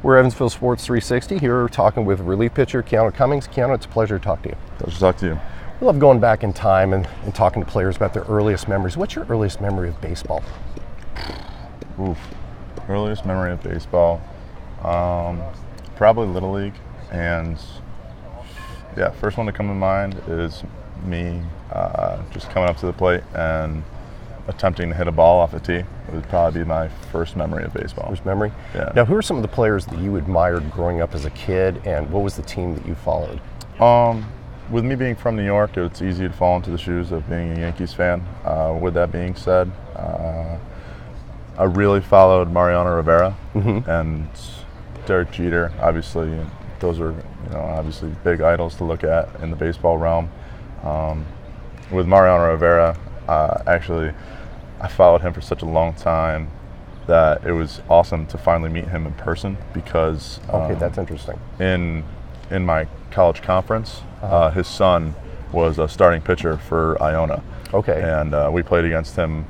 We're Evansville Sports 360 here talking with relief pitcher Kyano Cummings. Kyano, it's a pleasure to talk to you. Pleasure to talk to you. We love going back in time and talking to players about their earliest memories. What's your earliest memory of baseball? Oof. Earliest memory of baseball? Probably Little League. And yeah, first one to come to mind is me just coming up to the plate and attempting to hit a ball off a tee. It would probably be my first memory of baseball. First memory? Yeah. Now, who are some of the players that you admired growing up as a kid, and what was the team that you followed? With me being from New York, it's easy to fall into the shoes of being a Yankees fan. With that being said, I really followed Mariano Rivera and Derek Jeter. Obviously, those are obviously big idols to look at in the baseball realm. With Mariano Rivera, actually, I followed him for such a long time that it was awesome to finally meet him in person because Okay, that's interesting. in my college conference, his son was a starting pitcher for Iona. Okay. And we played against him,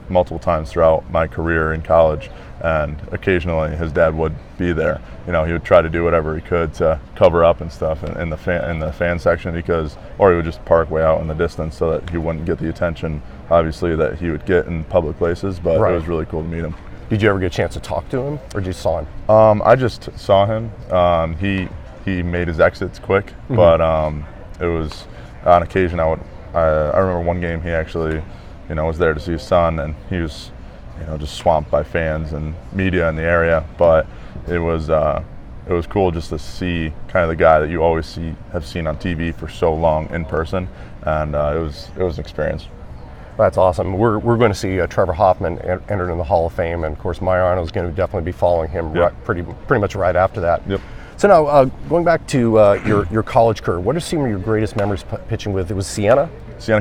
multiple times throughout my career in college, and occasionally his dad would be there. He would try to do whatever he could to cover up and stuff in the fan section or he would just park way out in the distance so that he wouldn't get the attention, obviously, that he would get in public places. But Right. It was really cool to meet him. Did you ever get a chance to talk to him, or just saw him? I just saw him. He made his exits quick, but it was on occasion I remember one game he actually was there to see his son, and he was just swamped by fans and media in the area. But it was cool just to see kind of the guy that you always have seen on TV for so long in person, and it was an experience. That's awesome. We're going to see Trevor Hoffman entered in the Hall of Fame, and of course Mariano is going to definitely be following him pretty much right after that. Yep. So now, going back to your college career, what are some of your greatest memories pitching with? It was Siena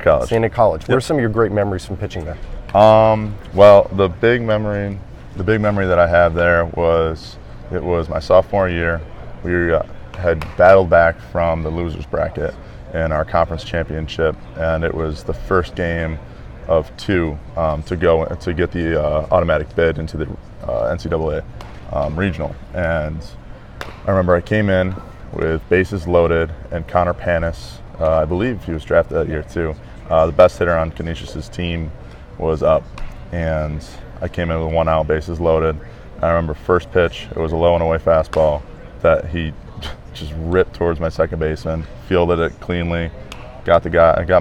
College. Siena College. What are some of your great memories from pitching there? Well, the big memory that I have there was my sophomore year. We had battled back from the losers bracket in our conference championship, and it was the first game of two to get the automatic bid into the NCAA regional. And I remember I came in with bases loaded, and Connor Panis, I believe he was drafted that year too, the best hitter on Canisius's team, was up, and I came in with 1 out, bases loaded. I remember first pitch, it was a low and away fastball that he just ripped towards my second baseman, fielded it cleanly, got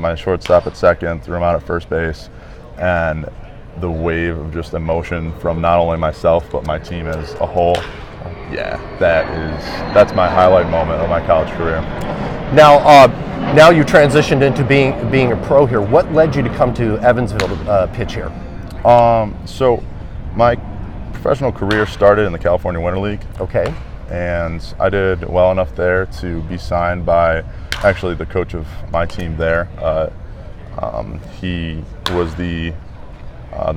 my shortstop at second, threw him out at first base, and the wave of just emotion from not only myself but my team as a whole. Yeah, that's my highlight moment of my college career. Now you transitioned into being a pro here. What led you to come to Evansville to pitch here? So my professional career started in the California Winter League. Okay. And I did well enough there to be signed by actually the coach of my team there. He was the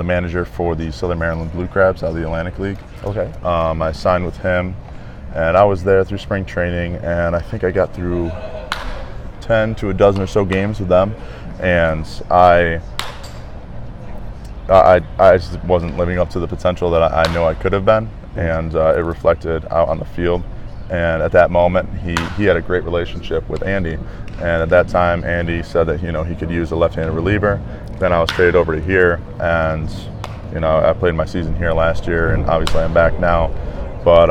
manager for the Southern Maryland Blue Crabs out of the Atlantic League. Okay. I signed with him, and I was there through spring training, and I think I got through 10 to a dozen or so games with them, and I just wasn't living up to the potential that I know I could have been, and it reflected out on the field. And at that moment, he had a great relationship with Andy, and at that time, Andy said that he could use a left-handed reliever. Then I was traded over to here, and I played my season here last year, and obviously I'm back now. But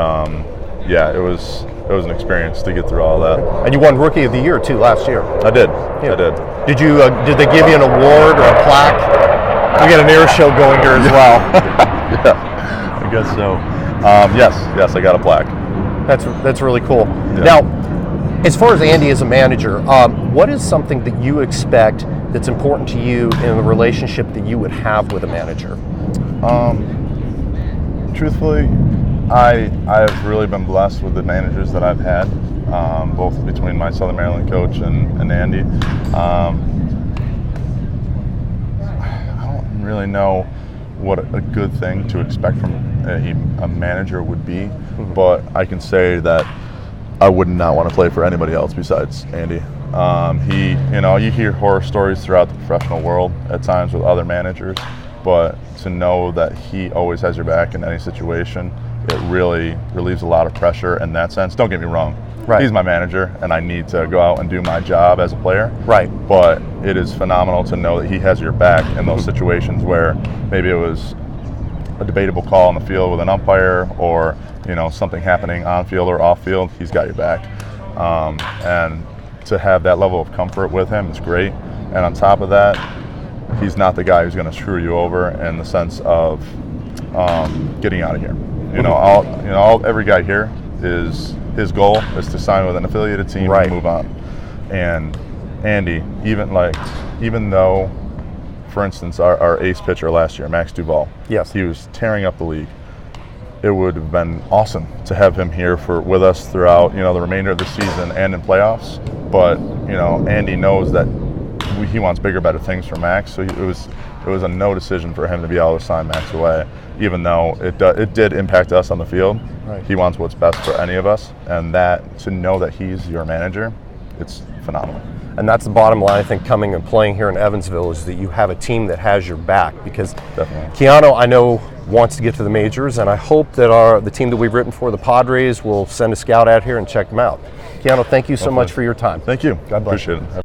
yeah, it was an experience to get through all that. And you won Rookie of the Year too last year. I did. Yeah. I did. Did you? Did they give you an award or a plaque? We got an air show going here as well. Yeah, I guess so. Yes, I got a plaque. That's really cool. Yeah. Now, as far as Andy as a manager, what is something that you expect that's important to you in the relationship that you would have with a manager? Truthfully, I've really been blessed with the managers that I've had, both between my Southern Maryland coach and Andy. I don't really know what a good thing to expect from a manager would be, but I can say that I would not want to play for anybody else besides Andy. You hear horror stories throughout the professional world at times with other managers, but to know that he always has your back in any situation it really relieves a lot of pressure in that sense. Don't get me wrong. Right. He's my manager, and I need to go out and do my job as a player. Right. But it is phenomenal to know that he has your back in those situations where maybe it was a debatable call on the field with an umpire, or something happening on field or off field. He's got your back, and to have that level of comfort with him is great. And on top of that, he's not the guy who's going to screw you over in the sense of getting out of here. Every guy here his goal is to sign with an affiliated team and move on. And Andy, even though, for instance, our ace pitcher last year, Max Duvall, yes, he was tearing up the league. It would have been awesome to have him here with us throughout the remainder of the season and in playoffs. But Andy knows that he wants bigger, better things for Max. So it was a no decision for him to be able to sign Max away, even though it did impact us on the field. Right. He wants what's best for any of us, and that to know that he's your manager, it's phenomenal. And that's the bottom line, I think, coming and playing here in Evansville, is that you have a team that has your back. Because definitely, Kyano, I know, wants to get to the majors, and I hope that the team that we've written for, the Padres, will send a scout out here and check them out. Kyano, thank you so much for your time. Thank you. God bless. Appreciate it.